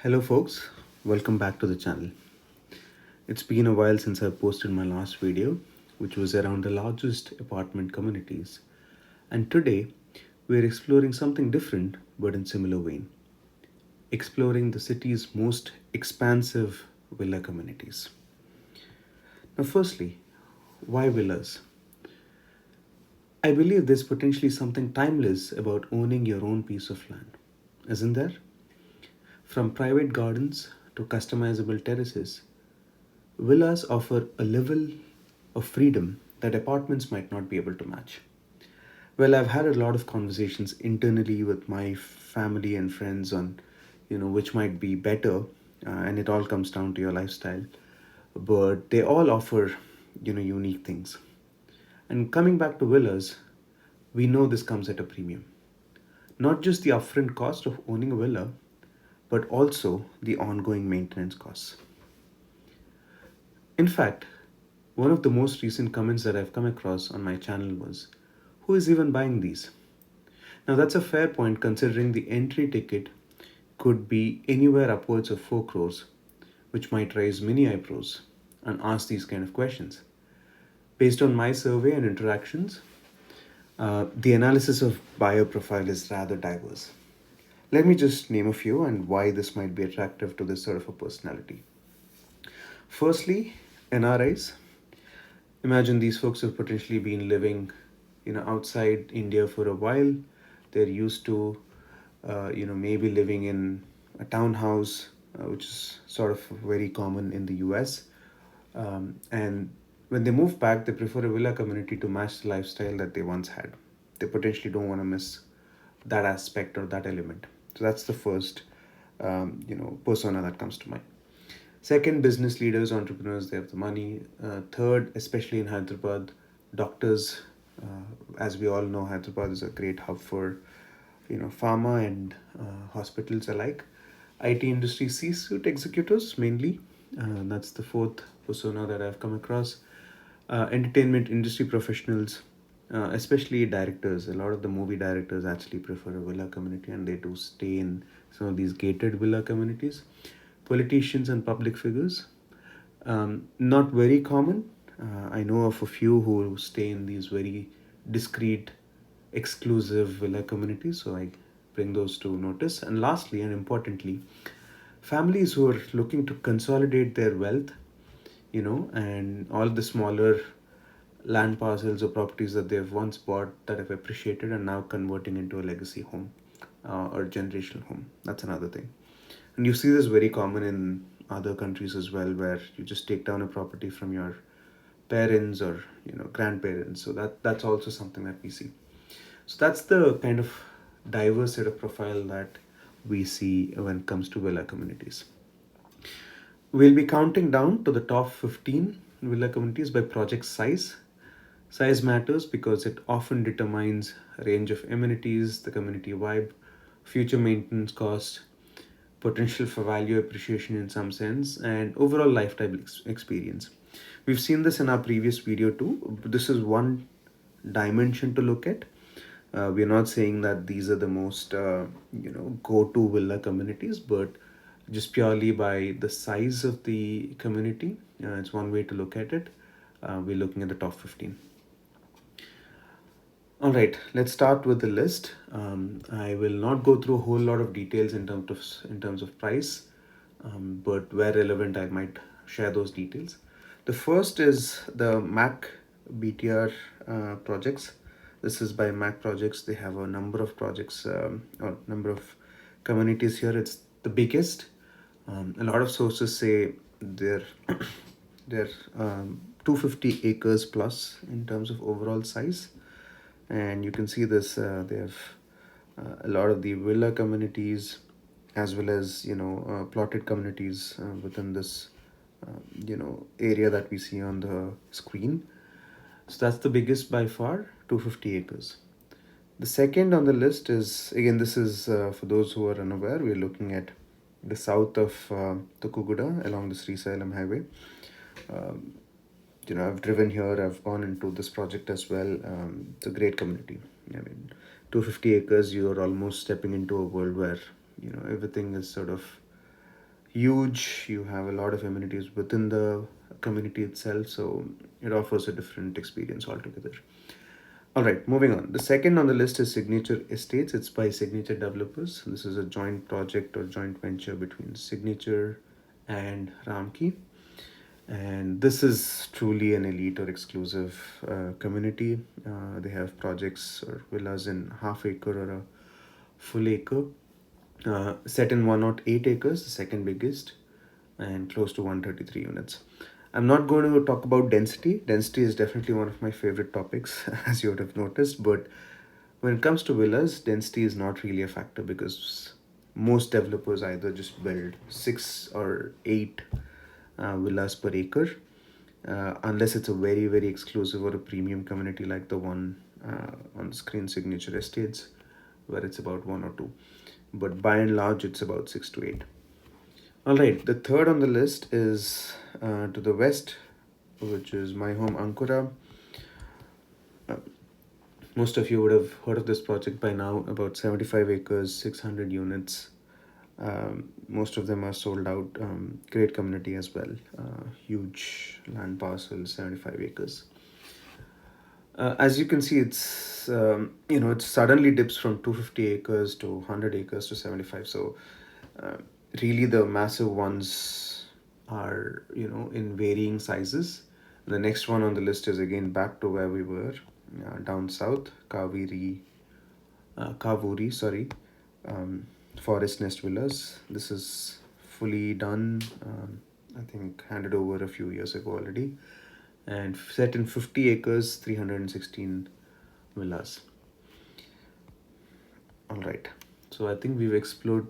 Hello, folks. Welcome back to the channel. It's been a while since I posted my last video, which was around the largest apartment communities. And today, we're exploring something different but in similar vein, exploring the city's most expansive villa communities. Now, firstly, why villas? I believe there's potentially something timeless about owning your own piece of land, isn't there? From private gardens to customizable terraces, villas offer a level of freedom that apartments might not be able to match. Well, I've had a lot of conversations internally with my family and friends on, which might be better, and it all comes down to your lifestyle. But they all offer, unique things. And coming back to villas, we know this comes at a premium. Not just the upfront cost of owning a villa, but also the ongoing maintenance costs. In fact, one of the most recent comments that I've come across on my channel was, who is even buying these? Now, that's a fair point considering the entry ticket could be anywhere upwards of 4 crores, which might raise many eyebrows and ask these kind of questions. Based on my survey and interactions, the analysis of buyer profile is rather diverse. Let me just name a few and why this might be attractive to this sort of a personality. Firstly, NRIs. Imagine these folks have potentially been living, outside India for a while. They're used to, maybe living in a townhouse, which is sort of very common in the US. And when they move back, they prefer a villa community to match the lifestyle that they once had. They potentially don't want to miss that aspect or that element. So that's the first, persona that comes to mind. Second, business leaders, entrepreneurs, they have the money. Third, especially in Hyderabad, doctors. As we all know, Hyderabad is a great hub for, pharma and hospitals alike. IT industry C-suite executives mainly. That's the fourth persona that I've come across. Entertainment industry professionals, especially directors. A lot of the movie directors actually prefer a villa community and they do stay in some of these gated villa communities. Politicians and public figures, not very common. I know of a few who stay in these very discreet, exclusive villa communities, so I bring those to notice. And lastly, and importantly, families who are looking to consolidate their wealth, and all the smaller land parcels or properties that they've once bought that have appreciated and now converting into a legacy home or generational home. That's another thing. And you see this very common in other countries as well, where you just take down a property from your parents or grandparents. So that's also something that we see. So that's the kind of diverse set of profile that we see when it comes to villa communities. We'll be counting down to the top 15 villa communities by project size. Size matters because it often determines range of amenities, the community vibe, future maintenance cost, potential for value appreciation in some sense, and overall lifetime experience. We've seen this in our previous video too. This is one dimension to look at. We're not saying that these are the most go-to villa communities, but just purely by the size of the community, it's one way to look at it. We're looking at the top 15. All right, let's start with the list. I will not go through a whole lot of details in terms of price, but where relevant, I might share those details. The first is the Mac BTR projects. This is by Mac Projects. They have a number of projects or number of communities here. It's the biggest. A lot of sources say they're they're 250 acres plus in terms of overall size, and you can see this. They have a lot of the villa communities as well as plotted communities within this area that we see on the screen. So that's the biggest by far, 250 acres. The second on the list is, again, this is for those who are unaware, we're looking at the south of Tukuguda along the Sri Salem highway. um, I've driven here, I've gone into this project as well. It's a great community. I mean, 250 acres, you're almost stepping into a world where everything is sort of huge. You have a lot of amenities within the community itself, so it offers a different experience altogether. All right, moving on. The second on the list is Signature Estates. It's by Signature Developers. This is a joint project or joint venture between Signature and Ramki. And this is truly an elite or exclusive community. They have projects or villas in half acre or a full acre, set in 108 acres, the second biggest, and close to 133 units. I'm not going to talk about density. Density is definitely one of my favorite topics, as you would have noticed. But when it comes to villas, density is not really a factor because most developers either just build six or eight villas per acre, unless it's a very, very exclusive or a premium community like the one on the screen, Signature Estates, where it's about one or two. But by and large, it's about six to eight. All right, the third on the list is to the west, which is my home Ankura. Uh, Most of you would have heard of this project by now, about 75 acres, 600 units. Most of them are sold out. Great community as well. Huge land parcel, 75 acres. As you can see, it suddenly dips from 250 acres to 100 acres to 75. So uh, really the massive ones are in varying sizes. The next one on the list is again back to where we were, down south, Kavuri, sorry, um, Forest Nest Villas. This is fully done. I think handed over a few years ago already, and set in 50 acres, 316 villas. All right. So I think we've explored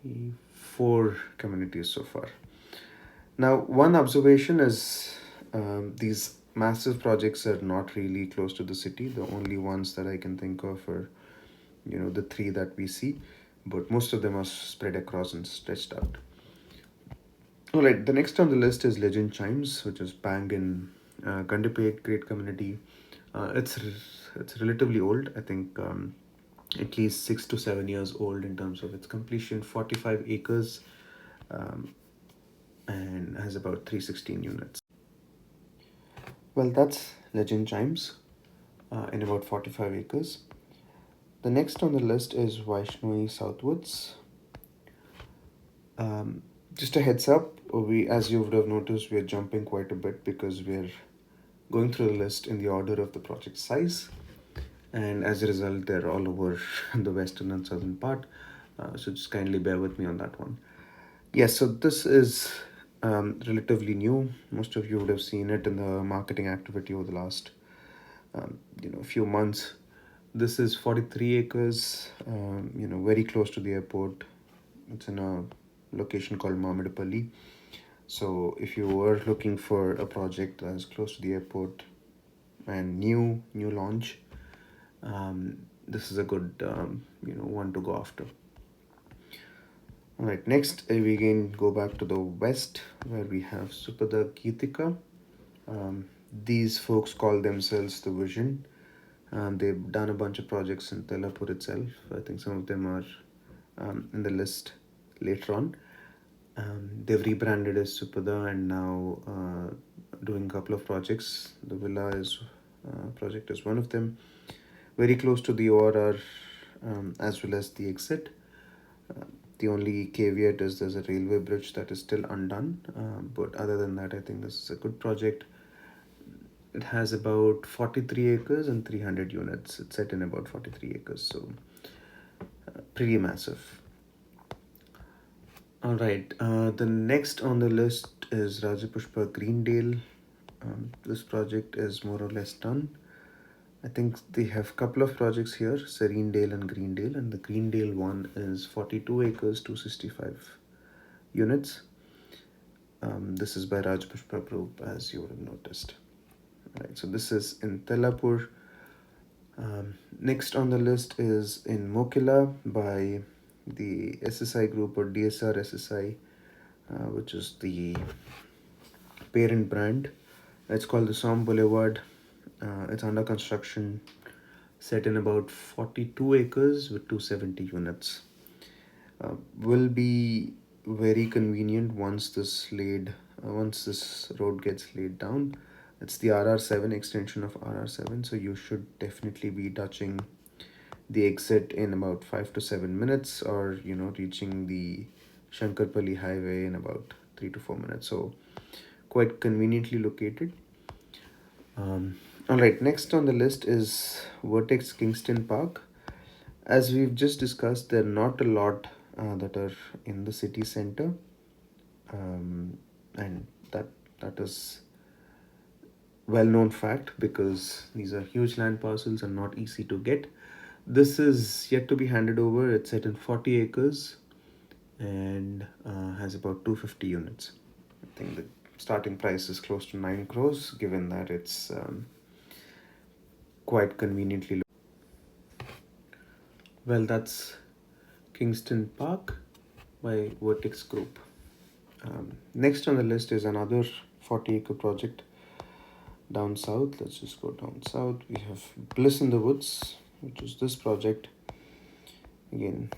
the four communities so far. Now, one observation is these massive projects are not really close to the city. The only ones that I can think of are, the three that we see, but most of them are spread across and stretched out. All right, the next on the list is Legend Chimes, which is bang in Gandipet, great community. It's relatively old. I think at least 6 to 7 years old in terms of its completion. 45 acres, um, and has about 316 units. Well, that's Legend Chimes in about 45 acres. The next on the list is Vaishnoi Southwoods. Um, just a heads up, as you would have noticed, we are jumping quite a bit because we're going through the list in the order of the project size, and as a result, they're all over the western and southern part. So just kindly bear with me on that one. Yes, so this is relatively new. Most of you would have seen it in the marketing activity over the last few months. This is 43 acres, very close to the airport. It's in a location called Mamidapalli. So if you were looking for a project that's close to the airport and new launch, this is a good one to go after. All right, next we again go back to the west where we have Supada Geetika. These folks call themselves the Vision. They've done a bunch of projects in Telapur itself. I think some of them are in the list later on. They've rebranded as Supada and now doing a couple of projects. The Villa is project is one of them. Very close to the ORR as well as the exit. The only caveat is there's a railway bridge that is still undone. But other than that, I think this is a good project. It has about 43 acres and 300 units. It's set in about 43 acres, so pretty massive. All right, the next on the list is Rajapushpa Greendale. This project is more or less done. I think they have a couple of projects here, Sereendale and Greendale, and the Greendale one is 42 acres, 265 units. This is by Rajpushpa Group, as you would have noticed. Right, so this is in Telapur. Next on the list is in Mokila by the SSI Group or DSR SSI, which is the parent brand. It's called the Som Boulevard. It's under construction, set in about 42 acres with 270 units. Will be very convenient once this road gets laid down. It's the RR7 extension of RR7, so you should definitely be touching the exit in about 5 to 7 minutes, or reaching the Shankarpalli highway in about 3 to 4 minutes. So quite conveniently located. All right, next on the list is Vertex Kingston Park. As we've just discussed, there are not a lot that are in the city center, and that is well-known fact because these are huge land parcels and not easy to get. This is yet to be handed over. It's set in 40 acres and has about 250 units. I think the starting price is close to 9 crores, given that it's quite conveniently. Well, that's Kingston Park by Vertex Group. Next on the list is another 40-acre project down south. Let's just go down south. We have Bliss in the Woods, which is this project. Again,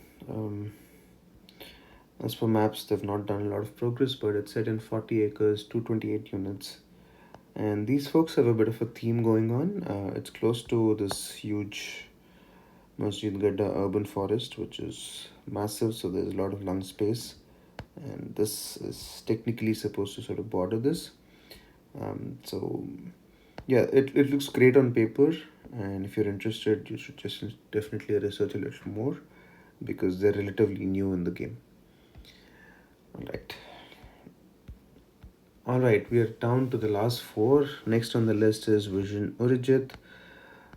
as per maps, they've not done a lot of progress, but it's set in 40 acres, 228 units. And these folks have a bit of a theme going on. It's close to this huge Masjid Gadda urban forest, which is massive, so there's a lot of lung space. And this is technically supposed to sort of border this. So, yeah, it looks great on paper. And if you're interested, you should just definitely research a little more because they're relatively new in the game. All right, we are down to the last four. Next on the list is Vision Urijit,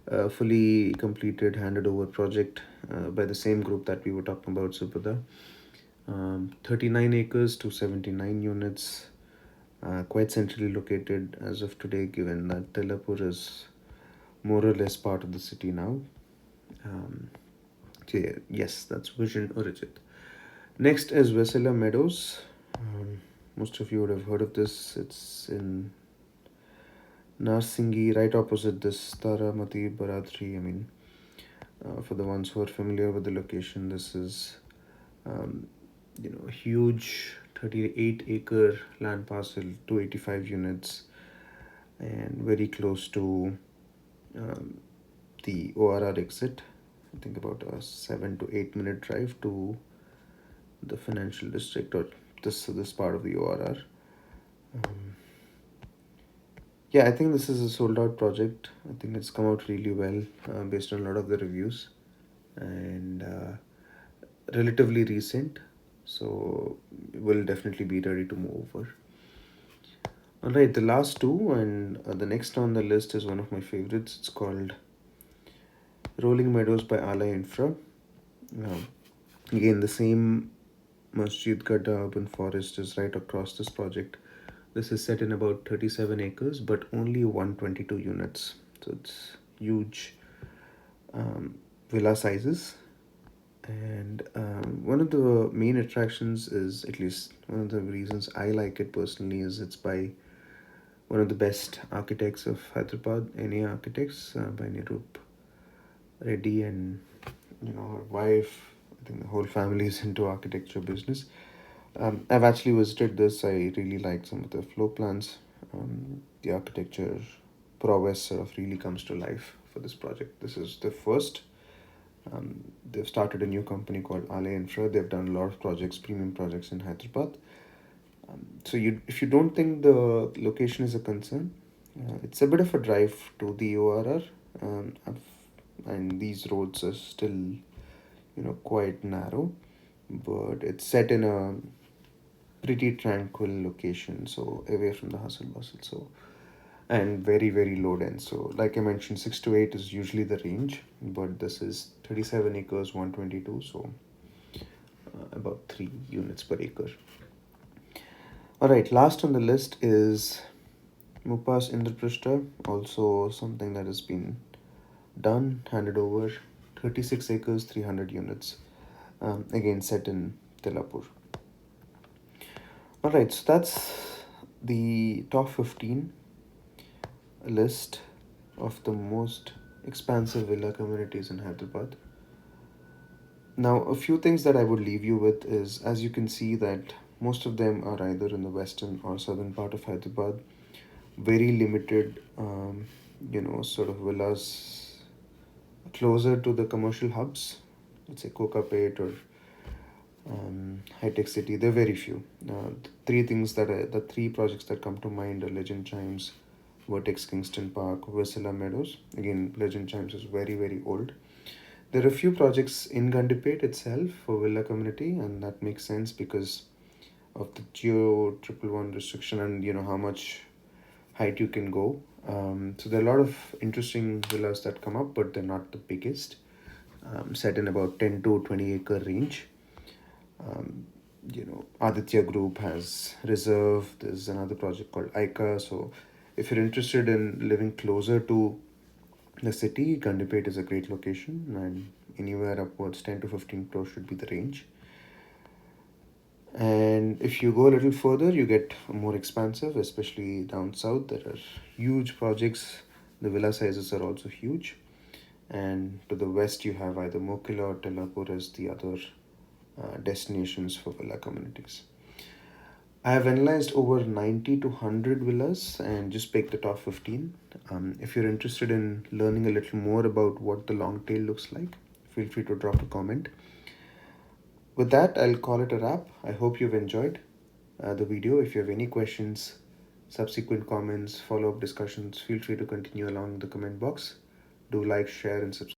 a fully completed, handed over project by the same group that we were talking about, Subhada. 39 acres to 79 units, quite centrally located as of today, given that Telapur is more or less part of the city now. So yeah, yes, that's Vision Urijit. Next is Vesela Meadows. Most of you would have heard of this. It's in Narsingi, right opposite this Taramati Baradri. I mean, for the ones who are familiar with the location, this is a huge 38-acre land parcel, 285 units, and very close to the ORR exit. I think about a 7 to 8 minute drive to the financial district, or this part of the ORR. Yeah, I think this is a sold out project. I think it's come out really well based on a lot of the reviews, and relatively recent, so will definitely be ready to move over. All right, the last two, and the next on the list is one of my favorites. It's called Rolling Meadows by Ala Infra. Uh, Again, the same Masjid Gadda urban forest is right across this project. This is set in about 37 acres, but only 122 units. So it's huge villa sizes. And one of the main attractions is, at least one of the reasons I like it personally, is it's by one of the best architects of Hyderabad, NA Architects, by Nirup Reddy, and her wife. I think the whole family is into architecture business. I've actually visited this. I really like some of the floor plans. The architecture prowess sort of really comes to life for this project. This is the first. They've started a new company called Ale Infra. They've done a lot of projects, premium projects in Hyderabad. So if you don't think the location is a concern, it's a bit of a drive to the ORR, and these roads are still, quite narrow, but it's set in a pretty tranquil location, so away from the hustle bustle. So, and very very low dense. So, like I mentioned, 6 to 8 is usually the range, but this is 37 acres, 122. So, about 3 units per acre. All right, last on the list is Mupas Indraprashta, also something that has been done, handed over, 36 acres, 300 units, again set in Telapur. All right, so that's the top 15 list of the most expansive villa communities in Hyderabad. Now, a few things that I would leave you with is, as you can see, that most of them are either in the western or southern part of Hyderabad. Very limited, sort of villas closer to the commercial hubs. Let's say Kokapet or high tech city. They're very few. The three projects that come to mind are Legend Chimes, Vertex Kingston Park, Vasilla Meadows. Again, Legend Chimes is very, very old. There are a few projects in Gandipet itself for villa community, and that makes sense because of the geo triple one restriction and how much height you can go. So there are a lot of interesting villas that come up, but they're not the biggest. Set in about 10 to 20 acre range. Um, Aditya Group has Reserve. There's another project called Ica. So if you're interested in living closer to the city, Gandipet is a great location, and anywhere upwards 10 to 15 crores should be the range. And if you go a little further, you get more expansive, especially down south. There are huge projects. The villa sizes are also huge. And to the west, you have either Mokila or Tellapur as the other destinations for villa communities. I have analyzed over 90 to 100 villas and just picked the top 15. If you're interested in learning a little more about what the long tail looks like, feel free to drop a comment. With that, I'll call it a wrap. I hope you've enjoyed the video. If you have any questions, subsequent comments, follow up discussions, feel free to continue along the comment box. Do like, share, and subscribe.